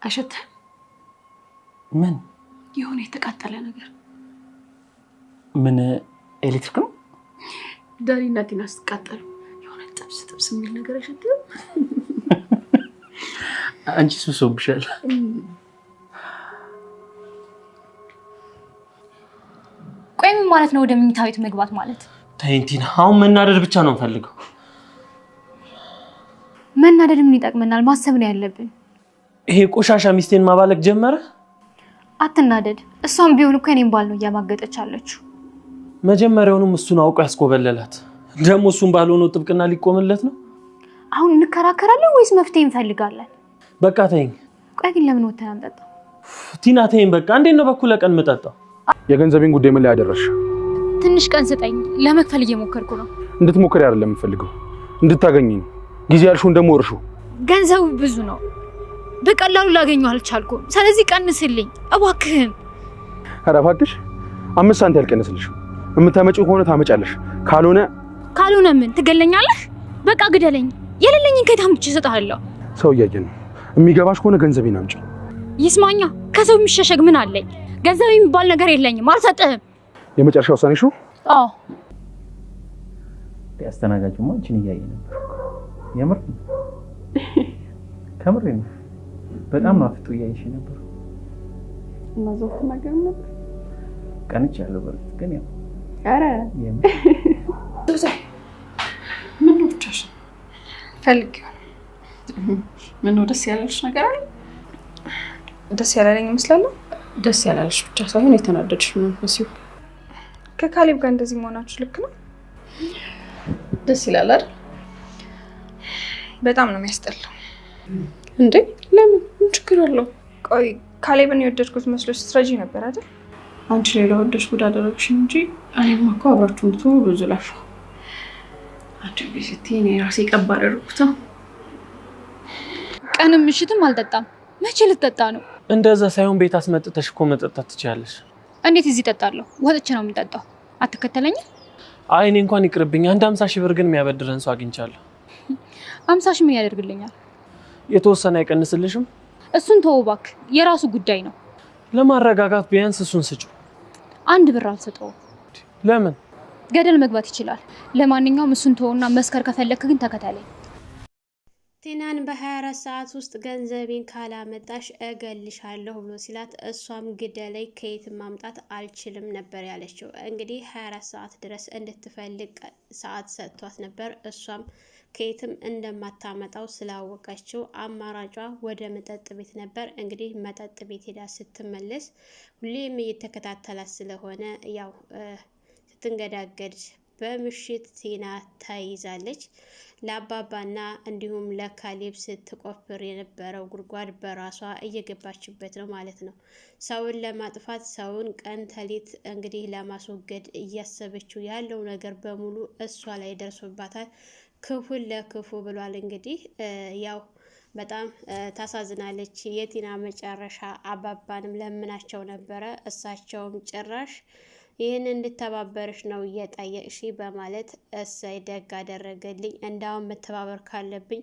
አሸተ ምን የሆነ የተቃጠለ ነገር ምን ኤሌክትሪክ ነው ዳኒና ቲና አስቃጠሉ የሆነ ጥብስ የሚል ነገር አሸተ አንቺ ሱሶብሻል ቆይ ምን ማለት ነው ወደ መኝታ ቤት መግባት ማለት ታይንቲና አሁን መናደድ ብቻ ነው ፈልገው መናደድ ምን ይጠቅመናል ማሰብ ነው ያለብን ይሄ ቆሻሻ ሚስቴን ማባለቅ ጀመረ አትናደድ እሷም ቢሆን እኮ እኔን ባል ነው ያማገጠች አለችው መጀመሪያውንም እሱን አውቆ ያስቆበለላት ደሞ እሱን ባልሆነው ጥብቅና ሊቆምለት ነው አሁን እንከራከራለን ወይስ መፍትሄ እንፈልጋለን በቃ ተይኝ ቆይ ግን ለምን ወተን አንጠጣ ቲና ተይኝ በቃ እንዴት ነው በኩል ቀን መጣጣው የገንዘቤን ጉዳይ ምን ላይ አደረሽ ትንሽ ቀን ስጠኝ ለመክፈል እየሞከርኩ ነው እንድትሞክሪ አይደለም የምፈልገው እንድታገኝ ነው ጊዜ ያልሽውን ደሞ ወርሹ ገንዘቡ ብዙ ነው በቀላሉ ላገኘው አልቻልኩም ስለዚህ ቀንስልኝ እባክህን ኧረ እባክሽ 5 ሳንቲም ያልቀንስልሽ የምታመጪው ሆነ ታመጫለሽ ካልሆነ ምን ትገለኛለህ በቃ ግደለኝ የሌለኝን ከየት አምጥቼ እሰጥሃለሁ ሰው እያየን ነው የሚገባሽ ከሆነ ገንዘቤን አምጪ ይስማኛ ከሰው የሚሸሸግ ምን አለኝ ገንዘብ የሚባል ነገር የለኝም አልሰጥህም የመጨረሻ ውሳኔሽ ነው አዎ ያስተናጋጁማ አንቺን እያየ ነበር የምር ከምር ነው በጣም አፍጡ እያየሽ ነበር እና ዘውት ነገር ነበር ቀንች ያለው በርግጥ ግን ያው አረ ምን ነው ብቻሽ ፈልጊው ምን ነው ደስ ያለሽ ነገር አለ ደስ ያላለኝ ይመስላል ደስ ያላለሽ ብቻ ሳይሆን የተናደድሽ ነው መስዩ ከካሊብ ጋር እንደዚህ መሆናችሁ ልክ ነው ደስ ይላል አይደል በጣም ነው የሚያስጠላው እንዴ ለምን ምን ችግር አለው ቆይ ካሊብን የወደድኩት መስሎሽ ስትራጂ ነበር አይደል አንቺ ሌላ ወደሽ ጉድ አደረግሽ እንጂ እኔማ እኮ አብራችሁ እንድትሆኑ ብዙ ለፋ አንቺ ቢስቲኔ ራሴ ቀባር አደረኩት ቀንም ምሽትም አልጠጣም መቼ ልትጠጣ ነው እንደዛ ሳይሆን ቤት አስመጥተሽ እኮ መጠጣት ትችያለሽ እንዴት እዚህ እጠጣለሁ ወጥቼ ነው የምጠጣው አትከተለኝ አይ እኔ እንኳን ይቅርብኝ አንድ 50 ሺህ ብር ግን የሚያበድረን ሰው አግኝቻለሁ 50 ሺህ ምን ያደርግልኛል የተወሰነ አይቀንስልሽም እሱን ተወው እባክህ የራሱ ጉዳይ ነው ለማረጋጋት ቢያንስ እሱን ስጪው አንድ ብር አልሰጠውም ለምን ገደል መግባት ይችላል ለማንኛውም እሱን ተወውና መስከር ከፈለክ ግን ተከታተለኝ ቲናን በ24 ሰዓት ውስጥ ገንዘቤን ካላመጣሽ እገልሻለሁ ብሎ ሲላት እሷም ግደለይ ከየት ማምጣት አልችልም ነበር ያለችው እንግዲህ 24 ሰዓት ድረስ እንድትፈልግ ሰዓት ሰጥቷት ነበር እሷም ከየትም እንደማታመጣው ስላወቀችው አማራጯ ወደ መጠጥ ቤት ነበር እንግዲህ መጠጥ ቤት ሄዳ ስትመለስ ሁሌም እየተከታተላት ስለሆነ ያው ስትንገዳገድ በምሽት ቲና ተይዛለች ለአባባና እንዲሁም ለካሊብ ስትቆፍር የነበረው ጉድጓድ በራሷ እየገባችበት ነው ማለት ነው ሰውን ለማጥፋት ሰውን ቀን ተሌት እንግዲህ ለማስወገድ እያሰበችው ያለው ነገር በሙሉ እሷ ላይ ደርሶባታል ክፉን ለክፉ ብሏል እንግዲህ ያው በጣም ታሳዝናለች የቲና መጨረሻ አባባንም ለምናቸው ነበረ እሳቸውም ጭራሽ ይህን እንድተባበርሽ ነው እየጠየቅሽ በማለት እሰይ ደግ አደረገልኝ እንዳውም መተባበር ካለብኝ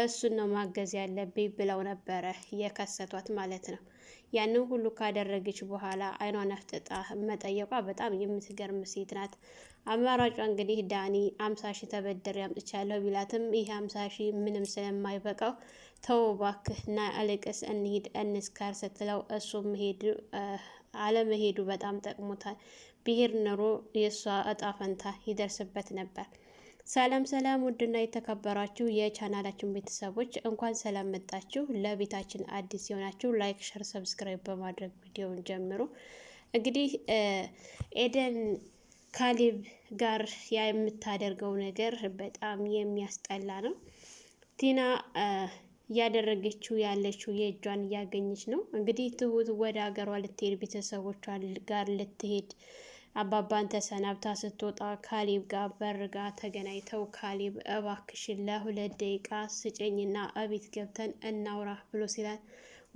እሱን ነው ማገዝ ያለብኝ ብለው ነበረ የከሰቷት ማለት ነው ያንን ሁሉ ካደረገች በኋላ አይኗን አፍጥጣ መጠየቋ በጣም የምትገርም ሴት ናት አማራጯ እንግዲህ ዳኒ 50 ሺህ ተበድሬ አምጥቻለሁ ቢላትም ይሄ 50 ሺህ ምንም ስለማይበቃው ተው እባክህ ና አለቀስ እንሂድ እንስካር ስትለው እሱ አለመሄዱ በጣም ጠቅሞታል ብሄር ኖሮ የሷ እጣ ፈንታ ይደርስበት ነበር ሰላም ሰላም ውድና የተከበራችሁ የቻናላችን ቤተሰቦች እንኳን ሰላም መጣችሁ ለቤታችን አዲስ የሆናችሁ ላይክ ሼር ሰብስክራይብ በማድረግ ቪዲዮውን ጀምሩ እንግዲህ ኤደን ካሊብ ጋር የምታደርገው ነገር በጣም የሚያስጠላ ነው ቲና ያደረገችው ያለችው የእጇን ያገኘች ነው እንግዲህ ትሁት ወደ ሀገሯ ልትሄድ ቤተሰቦቿ ጋር ልትሄድ አባባን ተሰናብታ ስትወጣ ካሊብ ጋር በርጋ ተገናኝተው ካሊብ እባክሽን ለ2 ደቂቃ ስጨኝና አቤት ገብተን እናውራ ብሎ ሲላት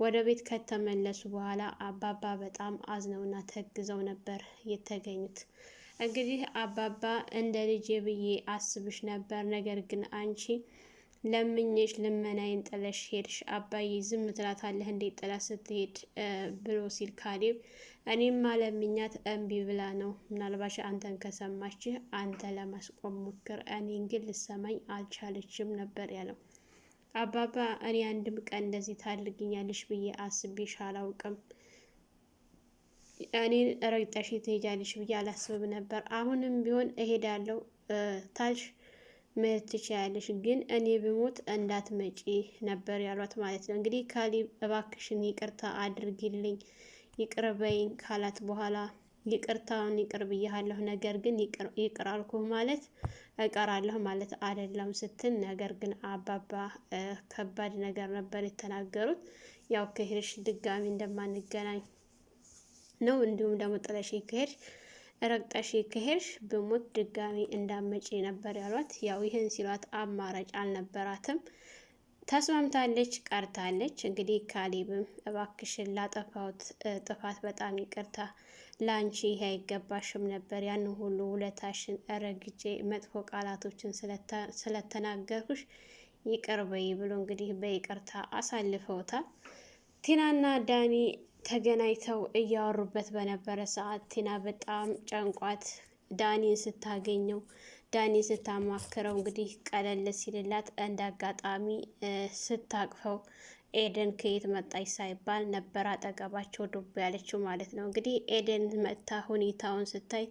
ወደ ቤት ከተመለሱ በኋላ አባባ በጣም አዝነውና ተግዘው ነበር የተገኙት እንግዲህ አባባ እንደ ልጅ ብዬ አስብሽ ነበር ነገር ግን አንቺ ለምኜሽ ልመናዬን ጥለሽ ሄድሽ። አባዬ ዝም ትላታለህ እንዴት ጥላ ስትሄድ ብሎ ሲል ካሌብ እኔም ለምኛት እምቢ ብላ ነው። ምናልባሽ አንተን ከሰማችህ አንተ ለማስቆም ሞክር፣ እኔን ግን ልሰማኝ አልቻለችም ነበር ያለው። አባባ እኔ አንድም ቀን እንደዚህ ታልግኛለሽ ብዬ አስቤሽ አላውቅም። እኔን ረግጠሽ ትሄጃለሽ ብዬ አላስብም ነበር። አሁንም ቢሆን እሄዳለሁ ታልሽ መሄድ ትችያለሽ፣ ግን እኔ ብሞት እንዳትመጪ ነበር ያሏት ማለት ነው። እንግዲህ ካሌብ እባክሽን ይቅርታ አድርጊልኝ ይቅር በይኝ ካላት በኋላ ይቅርታውን ይቅር ብያለሁ፣ ነገር ግን ይቅር አልኩህ ማለት እቀራለሁ ማለት አይደለም ስትል፣ ነገር ግን አባባ ከባድ ነገር ነበር የተናገሩት። ያው ከሄድሽ ድጋሚ እንደማንገናኝ ነው፣ እንዲሁም ደግሞ ጥለሽ ከሄድሽ ረግጠሽ ከሄድሽ ብሞት ድጋሚ እንዳመጪ ነበር ያሏት። ያው ይህን ሲሏት አማራጭ አልነበራትም፣ ተስማምታለች፣ ቀርታለች። እንግዲህ ካሌብም እባክሽን ላጠፋሁት ጥፋት በጣም ይቅርታ፣ ላንቺ ይሄ አይገባሽም ነበር፣ ያን ሁሉ ውለታሽን ረግጬ መጥፎ ቃላቶችን ስለተናገርኩሽ ይቅር በይ ብሎ እንግዲህ በይቅርታ አሳልፈውታል። ቲናና ዳኒ ተገናኝተው እያወሩበት በነበረ ሰዓት ቲና በጣም ጨንቋት ዳኒን ስታገኘው ዳኒ ስታማክረው እንግዲህ ቀለል ሲልላት እንደ አጋጣሚ ስታቅፈው ኤደን ከየት መጣች ሳይባል ነበር አጠገባቸው ዱብ ያለችው ማለት ነው። እንግዲህ ኤደን መጥታ ሁኔታውን ስታይ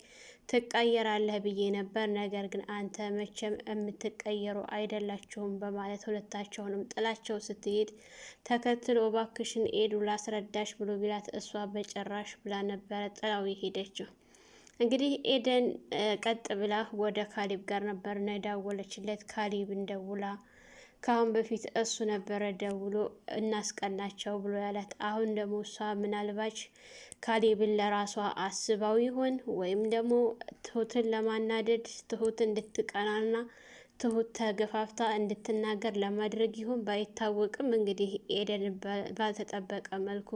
ትቀየራለህ ብዬ ነበር፣ ነገር ግን አንተ መቼም የምትቀየሩ አይደላችሁም በማለት ሁለታቸውንም ጥላቸው ስትሄድ ተከትሎ እባክሽን ኤዱ ላስረዳሽ ብሎ ቢላት እሷ በጭራሽ ብላ ነበረ ጥላው የሄደችው። እንግዲህ ኤደን ቀጥ ብላ ወደ ካሌብ ጋር ነበር እና የደወለችለት። ካሌብን ደውላ ከአሁን በፊት እሱ ነበረ ደውሎ እናስቀናቸው ብሎ ያላት። አሁን ደግሞ እሷ ምናልባች ካሌብን ለራሷ አስባው ይሆን ወይም ደግሞ ትሁትን ለማናደድ ትሁት እንድትቀናና ትሁት ተገፋፍታ እንድትናገር ለማድረግ ይሆን ባይታወቅም፣ እንግዲህ ኤደን ባልተጠበቀ መልኩ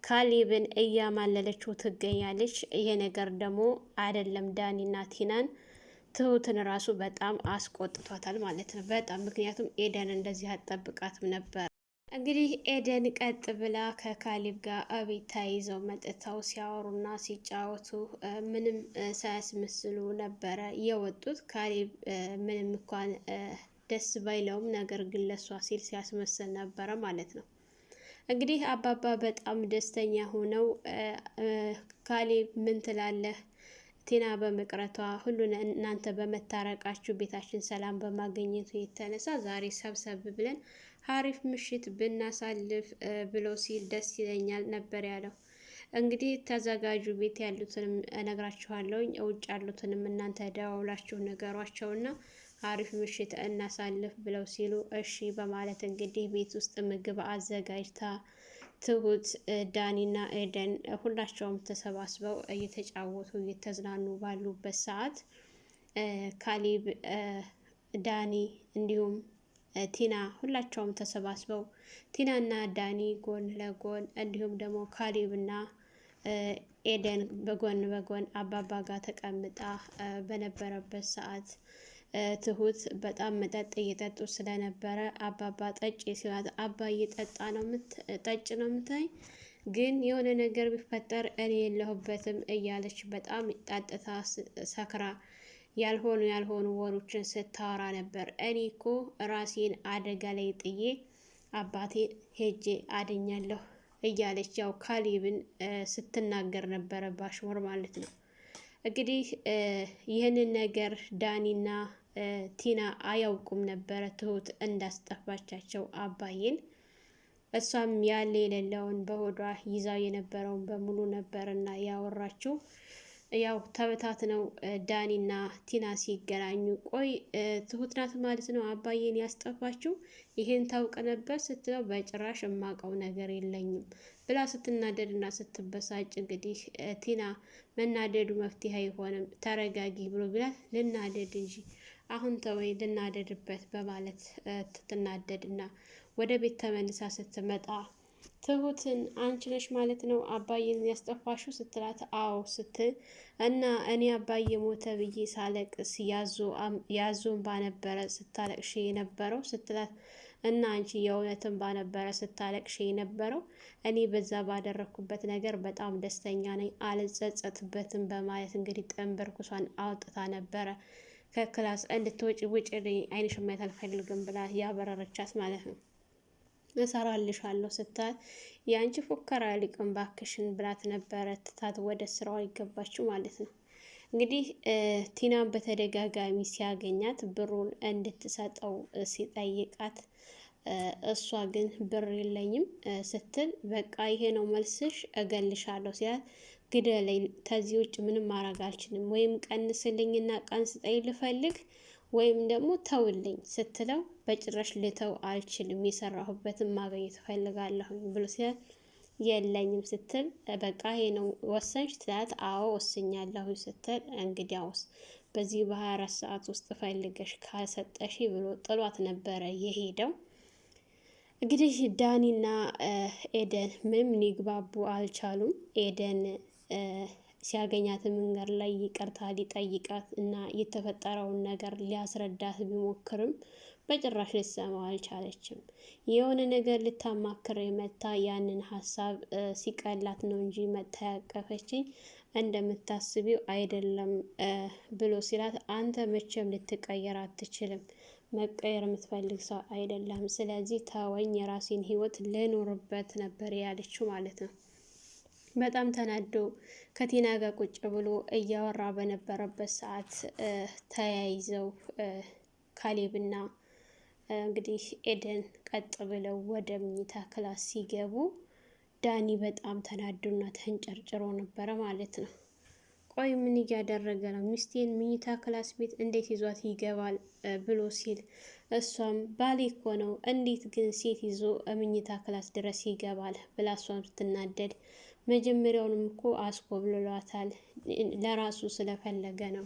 ካሌብን እያማለለችው ትገኛለች። ይሄ ነገር ደግሞ አይደለም ዳኒና ቲናን ትሁትን ራሱ በጣም አስቆጥቷታል ማለት ነው። በጣም ምክንያቱም ኤደን እንደዚህ አትጠብቃትም ነበር። እንግዲህ ኤደን ቀጥ ብላ ከካሌብ ጋር እቤት ተይዘው መጥተው ሲያወሩና ሲጫወቱ ምንም ሳያስመስሉ ነበረ የወጡት። ካሌብ ምንም እንኳን ደስ ባይለውም ነገር ግን ለሷ ሲል ሲያስመስል ነበረ ማለት ነው። እንግዲህ አባባ በጣም ደስተኛ ሆነው ካሌብ ምን ትላለህ ቲና በመቅረቷ ሁሉን እናንተ በመታረቃችሁ ቤታችን ሰላም በማግኘቱ የተነሳ ዛሬ ሰብሰብ ብለን ሀሪፍ ምሽት ብናሳልፍ ብሎ ሲል ደስ ይለኛል ነበር ያለው። እንግዲህ ተዘጋጁ፣ ቤት ያሉትንም እነግራችኋለሁኝ፣ ውጭ ያሉትንም እናንተ ደዋውላችሁ ነገሯቸውና አሪፍ ምሽት እናሳልፍ ብለው ሲሉ እሺ በማለት እንግዲህ ቤት ውስጥ ምግብ አዘጋጅታ ትሁት፣ ዳኒና ኤደን ሁላቸውም ተሰባስበው እየተጫወቱ እየተዝናኑ ባሉበት ሰዓት ካሌብ፣ ዳኒ እንዲሁም ቲና ሁላቸውም ተሰባስበው ቲናና ዳኒ ጎን ለጎን እንዲሁም ደግሞ ካሌብና ኤደን በጎን በጎን አባባ ጋር ተቀምጣ በነበረበት ሰዓት ትሁት በጣም መጠጥ እየጠጡ ስለነበረ አባባ ጠጭ ሲላት አባዬ ጠጭ ነው የምታይ፣ ግን የሆነ ነገር ቢፈጠር እኔ የለሁበትም እያለች በጣም ጣጥታ ሰክራ ያልሆኑ ወሮችን ስታወራ ነበር። እኔ እኮ ራሴን አደጋ ላይ ጥዬ አባቴን ሄጄ አድኛለሁ እያለች ያው ካሌብን ስትናገር ነበረ ባሽሙር ማለት ነው። እንግዲህ ይህንን ነገር ዳኒና ቲና አያውቁም ነበረ ትሁት እንዳስጠፋቻቸው አባዬን። እሷም ያለ የሌለውን በሆዷ ይዛው የነበረውን በሙሉ ነበርና ያወራችው። ያው ተበታት ነው ዳኒና ቲና ሲገናኙ፣ ቆይ ትሁት ናት ማለት ነው አባዬን ያስጠፋችው? ይሄን ታውቅ ነበር ስትለው በጭራሽ የማውቀው ነገር የለኝም ብላ ስትናደድና ስትበሳጭ፣ እንግዲህ ቲና መናደዱ መፍትሄ አይሆንም ተረጋጊ ብሎ ቢላት ልናደድ እንጂ አሁን ተወይ ልናደድበት በማለት ትናደድና ወደ ቤት ተመልሳ ስትመጣ ትሁትን አንቺ ነሽ ማለት ነው አባዬን ያስጠፋሽው ስትላት አዎ ስትል እና እኔ አባዬ ሞተ ብዬ ሳለቅስ ያዞን ባነበረ ስታለቅሽ የነበረው ስትላት እና አንቺ የእውነትን ባነበረ ስታለቅሽ የነበረው እኔ በዛ ባደረኩበት ነገር በጣም ደስተኛ ነኝ አልጸጸትበትም በማለት እንግዲህ ጥንብርኩሷን አውጥታ ነበረ ከክላስ እንድትወጪ ውጭ አይንሽ ማየት አልፈልግም ብላ ያበረረቻት ማለት ነው። እሰራልሻለሁ ስታት የአንቺ ፉከራ ሊቅም ባክሽን ብላት ነበረ ትታት ወደ ስራዋ ይገባችው ማለት ነው። እንግዲህ ቲናን በተደጋጋሚ ሲያገኛት ብሩን እንድትሰጠው ሲጠይቃት እሷ ግን ብር የለኝም ስትል በቃ ይሄ ነው መልስሽ እገልሻለሁ ሲላት ግደለኝ ከዚህ ውጭ ምንም ማድረግ አልችልም ወይም ቀንስልኝና ቀን ስጠኝ ልፈልግ ወይም ደግሞ ተውልኝ ስትለው በጭራሽ ልተው አልችልም የሰራሁበትን ማግኘት እፈልጋለሁ ብሎ ሲላት የለኝም ስትል በቃ ይሄ ነው ወሰንሽ ትላት አዎ ወስኛለሁ ስትል እንግዲያውስ በዚህ በ24 ሰዓት ውስጥ ፈልገሽ ካልሰጠሽ ብሎ ጥሏት ነበረ የሄደው። እንግዲህ ዳኒና ኤደን ምንም ሊግባቡ አልቻሉም። ኤደን ሲያገኛት መንገድ ላይ ይቅርታ ሊጠይቃት እና የተፈጠረውን ነገር ሊያስረዳት ቢሞክርም በጭራሽ ልትሰማው አልቻለችም። የሆነ ነገር ልታማክር መታ ያንን ሀሳብ ሲቀላት ነው እንጂ መታ ያቀፈችኝ እንደምታስቢው አይደለም ብሎ ሲላት አንተ መቼም ልትቀየር አትችልም፣ መቀየር የምትፈልግ ሰው አይደለም፣ ስለዚህ ተወኝ የራሴን ህይወት ልኖርበት ነበር ያለችው ማለት ነው። በጣም ተናዶ ከቲና ጋር ቁጭ ብሎ እያወራ በነበረበት ሰዓት ተያይዘው ካሌብና እንግዲህ ኤደን ቀጥ ብለው ወደ ምኝታ ክላስ ሲገቡ ዳኒ በጣም ተናዶና ተንጨርጭሮ ነበረ ማለት ነው። ቆይ ምን እያደረገ ነው? ሚስቴን ምኝታ ክላስ ቤት እንዴት ይዟት ይገባል ብሎ ሲል እሷም ባሌ እኮ ነው እንዴት ግን ሴት ይዞ ምኝታ ክላስ ድረስ ይገባል ብላ እሷም ስትናደድ መጀመሪያውንም እኮ አስኮብልሏታል ለራሱ ስለፈለገ ነው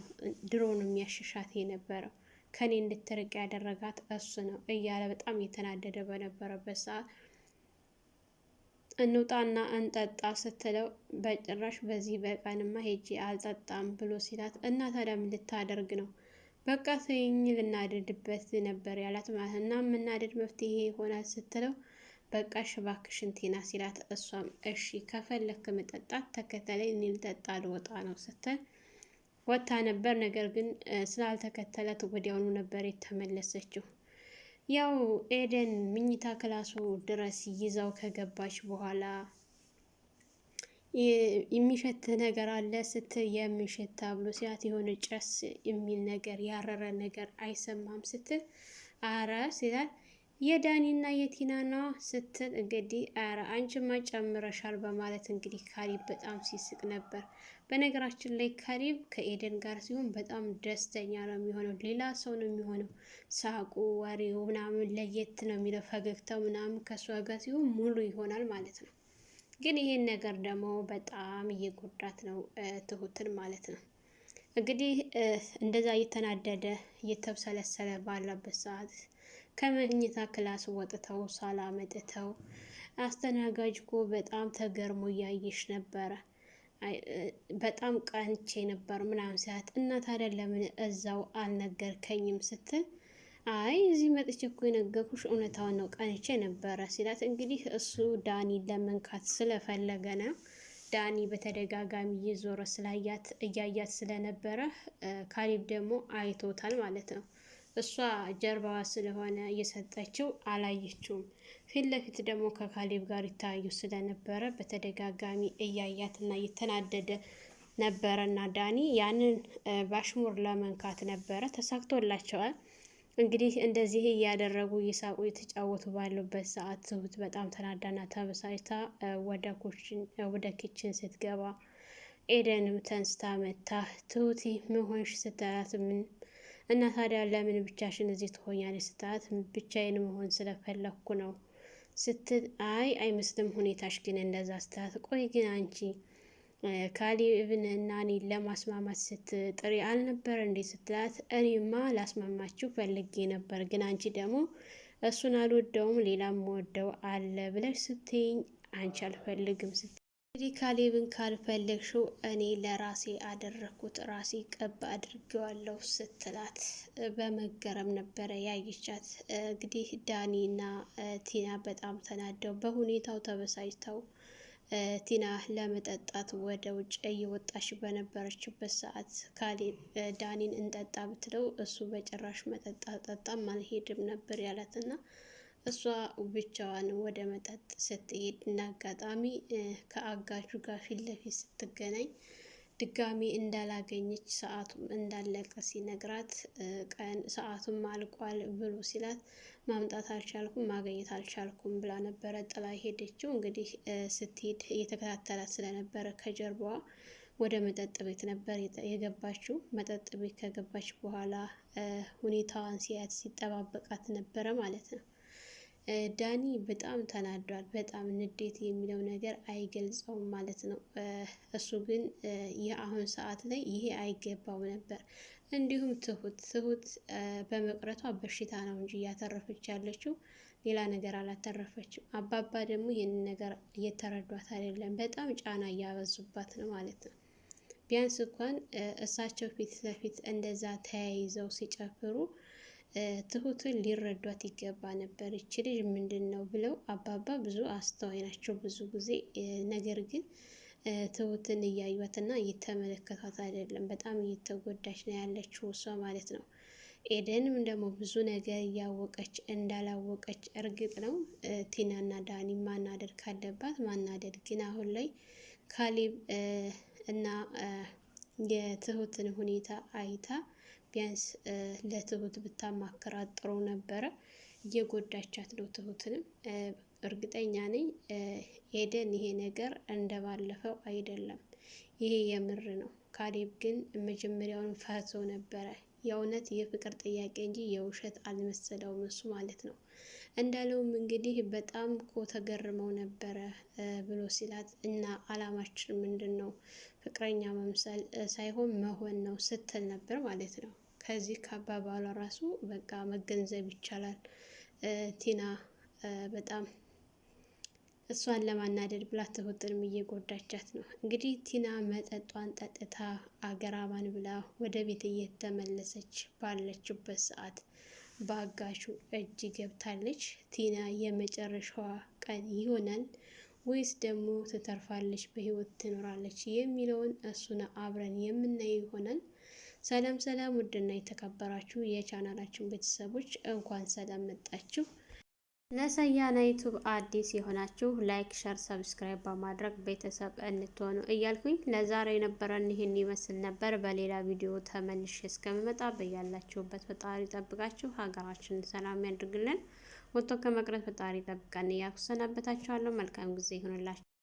ድሮንም ያሽሻት የነበረው ከኔ እንድትርቅ ያደረጋት እሱ ነው እያለ በጣም የተናደደ በነበረበት ሰዓት እንውጣና እንጠጣ ስትለው በጭራሽ በዚህ በቀንማ ሄጄ አልጠጣም ብሎ ሲላት እና ታዲያ ምን ልታደርግ ነው? በቃ ተይኝ ልናደድበት ነበር ያላት ማለት እና የምናደድ መፍትሄ ይሆናል ስትለው በቃ እባክሽን ቲና ሲላት እሷም እሺ ከፈለክ መጠጣት ተከተለኝ እኔ ልጠጣ ልወጣ ነው ስትል ወጣ ነበር። ነገር ግን ስላልተከተላት ወዲያውኑ ነበር የተመለሰችው። ያው ኤደን ምኝታ ክላሱ ድረስ ይዛው ከገባች በኋላ የሚሸት ነገር አለ ስትል የሚሸታ ብሎ ሲያት የሆነ ጨስ የሚል ነገር ያረረ ነገር አይሰማም ስትል አረ ሲላት የዳኒና የቲና ነው ስትል እንግዲህ አረ አንቺማ ጨምረሻል በማለት እንግዲህ ካሌብ በጣም ሲስቅ ነበር። በነገራችን ላይ ካሌብ ከኤደን ጋር ሲሆን በጣም ደስተኛ ነው የሚሆነው፣ ሌላ ሰው ነው የሚሆነው። ሳቁ፣ ወሬው ምናምን ለየት ነው የሚለው፣ ፈገግታው ምናምን ከሷ ጋር ሲሆን ሙሉ ይሆናል ማለት ነው። ግን ይሄን ነገር ደግሞ በጣም እየጎዳት ነው ትሁትን ማለት ነው። እንግዲህ እንደዛ እየተናደደ እየተብሰለሰለ ባለበት ሰዓት ከመኝታ ክላስ ወጥተው ሳላ መጥተው አስተናጋጅ እኮ በጣም ተገርሞ እያየሽ ነበረ፣ በጣም ቀንቼ ነበር ምናምን ሲላት እና ታዲያ ለምን እዛው አልነገርከኝም ስትል አይ እዚህ መጥቼ እኮ የነገርኩሽ እውነታውን ነው ቀንቼ ነበረ ሲላት እንግዲህ እሱ ዳኒ ለመንካት ስለፈለገ ነው። ዳኒ በተደጋጋሚ እየዞረ ስላያት እያያት ስለነበረ ካሌብ ደግሞ አይቶታል ማለት ነው። እሷ ጀርባዋ ስለሆነ እየሰጠችው አላየችውም። ፊት ለፊት ደግሞ ከካሌብ ጋር ይታዩ ስለነበረ በተደጋጋሚ እያያትና እየተናደደ ነበረና ዳኒ ያንን ባሽሙር ለመንካት ነበረ። ተሳክቶላቸዋል። እንግዲህ እንደዚህ እያደረጉ እየሳቁ የተጫወቱ ባሉበት ሰዓት ትሁት በጣም ተናዳና ተበሳጭታ ወደ ኪችን ስትገባ ኤደንም ተንስታ መታ ትሁቲ ምን ሆንሽ ስትላት ምን እና ታዲያ ለምን ብቻሽን እዚህ ትሆኛለሽ ስትላት ብቻዬን መሆን ስለፈለኩ ነው ስትል አይ አይመስልም ሁኔታሽ ግን እንደዛ ስትላት ቆይ ግን አንቺ ካሌብን እና እኔን ለማስማማት ስትጥሪ አልነበር እንዴ ስትላት እኔማ ላስማማችሁ ፈልጌ ነበር፣ ግን አንቺ ደግሞ እሱን አልወደውም ሌላም ወደው አለ ብለሽ ስትይኝ አንቺ አልፈልግም ስትል እንግዲህ ካሌብን ካልፈለግሽው እኔ ለራሴ አደረግኩት ራሴ ቀብ አድርጌዋለሁ ስትላት በመገረም ነበረ ያየቻት። እንግዲህ ዳኒና ቲና በጣም ተናደው በሁኔታው ተበሳጭተው ቲና ለመጠጣት ወደ ውጭ እየወጣች በነበረችበት ሰዓት ካሌብ ዳኒን እንጠጣ ብትለው እሱ በጭራሽ መጠጣት ጠጣም አልሄድም ነበር ያላትና እሷ ብቻዋን ወደ መጠጥ ስትሄድ እና አጋጣሚ ከአጋቹ ጋር ፊት ለፊት ስትገናኝ ድጋሚ እንዳላገኘች ሰዓቱም እንዳለቀ ሲነግራት ቀን ሰዓቱም አልቋል ብሎ ሲላት ማምጣት አልቻልኩም ማግኘት አልቻልኩም ብላ ነበረ ጥላ ሄደችው። እንግዲህ ስትሄድ እየተከታተላት ስለነበረ ከጀርባዋ ወደ መጠጥ ቤት ነበር የገባችው። መጠጥ ቤት ከገባች በኋላ ሁኔታዋን ሲያት ሲጠባበቃት ነበረ ማለት ነው። ዳኒ በጣም ተናዷል። በጣም ንዴት የሚለው ነገር አይገልጸውም ማለት ነው። እሱ ግን የአሁን ሰዓት ላይ ይሄ አይገባው ነበር። እንዲሁም ትሁት በመቅረቷ በሽታ ነው እንጂ እያተረፈች ያለችው ሌላ ነገር አላተረፈችም። አባባ ደግሞ ይህንን ነገር እየተረዷት አይደለም። በጣም ጫና እያበዙባት ነው ማለት ነው። ቢያንስ እንኳን እሳቸው ፊት ለፊት እንደዛ ተያይዘው ሲጨፍሩ ትሁትን ሊረዷት ይገባ ነበር። ይች ልጅ ምንድን ነው ብለው አባባ ብዙ አስተዋይ ናቸው ብዙ ጊዜ። ነገር ግን ትሁትን እያዩትና እየተመለከቷት አይደለም። በጣም እየተጎዳች ነው ያለችው እሷ ማለት ነው። ኤደንም ደግሞ ብዙ ነገር እያወቀች እንዳላወቀች እርግጥ ነው። ቲናና ዳኒ ማናደድ ካለባት ማናደድ፣ ግን አሁን ላይ ካሌብ እና የትሁትን ሁኔታ አይታ ቢያንስ ለትሁት ብታማክራት ጥሩ ነበረ። እየጎዳቻት ነው ትሁትንም። እርግጠኛ ነኝ ኤደን ይሄ ነገር እንደባለፈው አይደለም፣ ይሄ የምር ነው። ካሌብ ግን መጀመሪያውን ፈርቶ ነበረ። የእውነት የፍቅር ጥያቄ እንጂ የውሸት አልመሰለውም እሱ ማለት ነው። እንዳለውም እንግዲህ በጣም እኮ ተገርመው ነበረ ብሎ ሲላት እና አላማችን ምንድን ነው? ፍቅረኛ መምሰል ሳይሆን መሆን ነው ስትል ነበር ማለት ነው። ከዚህ ከአባባሏ ራሱ በቃ መገንዘብ ይቻላል። ቲና በጣም እሷን ለማናደድ ብላ ትሁትንም እየጎዳቻት ነው። እንግዲህ ቲና መጠጧን ጠጥታ አገራባን ብላ ወደ ቤት እየተመለሰች ባለችበት ሰዓት በአጋቹ እጅ ገብታለች። ቲና የመጨረሻዋ ቀን ይሆናል ወይስ ደግሞ ትተርፋለች፣ በህይወት ትኖራለች የሚለውን እሱን አብረን የምናየው ይሆናል። ሰላም ሰላም፣ ውድና የተከበራችሁ የቻናላችን ቤተሰቦች እንኳን ሰላም መጣችሁ። ለሰያና ዩቱብ አዲስ የሆናችሁ ላይክ፣ ሸር፣ ሰብስክራይብ በማድረግ ቤተሰብ እንድትሆኑ እያልኩኝ ለዛሬ የነበረን ይህን ይመስል ነበር። በሌላ ቪዲዮ ተመልሼ እስከምመጣ በያላችሁበት ፈጣሪ ጠብቃችሁ ሀገራችንን ሰላም ያድርግልን። ወጥቶ ከመቅረት ፈጣሪ ጠብቀን እያልኩ ሰናበታችኋለሁ። መልካም ጊዜ ይሁንላችሁ።